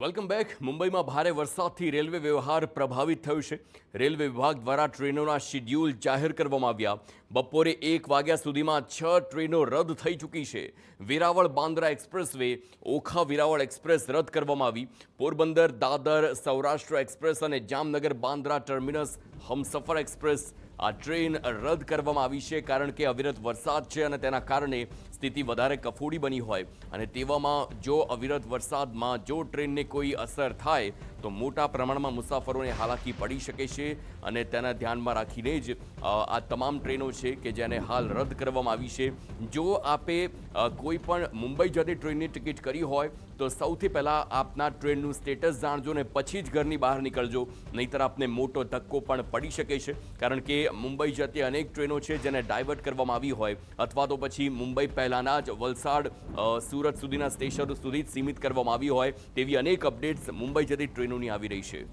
Welcome back. મુંબઈમાં ભારે વરસાદથી રેલવે વ્યવહાર પ્રભાવિત થયો છે. રેલવે વિભાગ દ્વારા ટ્રેનોના શેડ્યુલ જાહેર કરવામાં આવ્યા. બપોરે 1 વાગ્યા સુધીમાં 6 ટ્રેનો રદ થઈ ચૂકી છે. Veraval Bandra express way, Okha Veraval express રદ કરવામાં આવી. પોરબંદર દાદર સૌરાષ્ટ્ર એક્સપ્રેસ અને જામનગર બાંદ્રા ટર્મિનસ હમસફર એક્સપ્રેસ આ ટ્રેન રદ કરવામાં આવી છે, કારણ કે અવિરત વરસાદ છે અને તેના કારણે સ્થિતિ વધારે કફોડી બની હોય અને તેવામાં જો અવિરત વરસાદમાં જો ટ્રેનને કોઈ અસર થાય તો મોટા પ્રમાણમાં મુસાફરોને હાલાકી પડી શકે છે અને તેના ધ્યાનમાં રાખીને જ આ તમામ ટ્રેનો છે કે જેને હાલ રદ કરવામાં આવી છે. જો આપે કોઈ પણ મુંબઈ જતી ટ્રેનની ટિકિટ કરી હોય તો સૌથી પહેલાં આપના ટ્રેનનું સ્ટેટસ જાણજો ને પછી જ ઘરની બહાર નીકળજો, નહીંતર આપને મોટો ધક્કો પણ પડી શકે છે. કારણ કે મુંબઈ જતી અનેક ટ્રેનો છે જેને ડાયવર્ટ કરવામાં આવી હોય અથવા તો પછી મુંબઈ પહેલાંના જ વલસાડ સુરત સુધીના સ્ટેશનો સુધી જ સીમિત કરવામાં આવી હોય તેવી અનેક અપડેટ્સ મુંબઈ જતી ટ્રેનોની આવી રહી છે.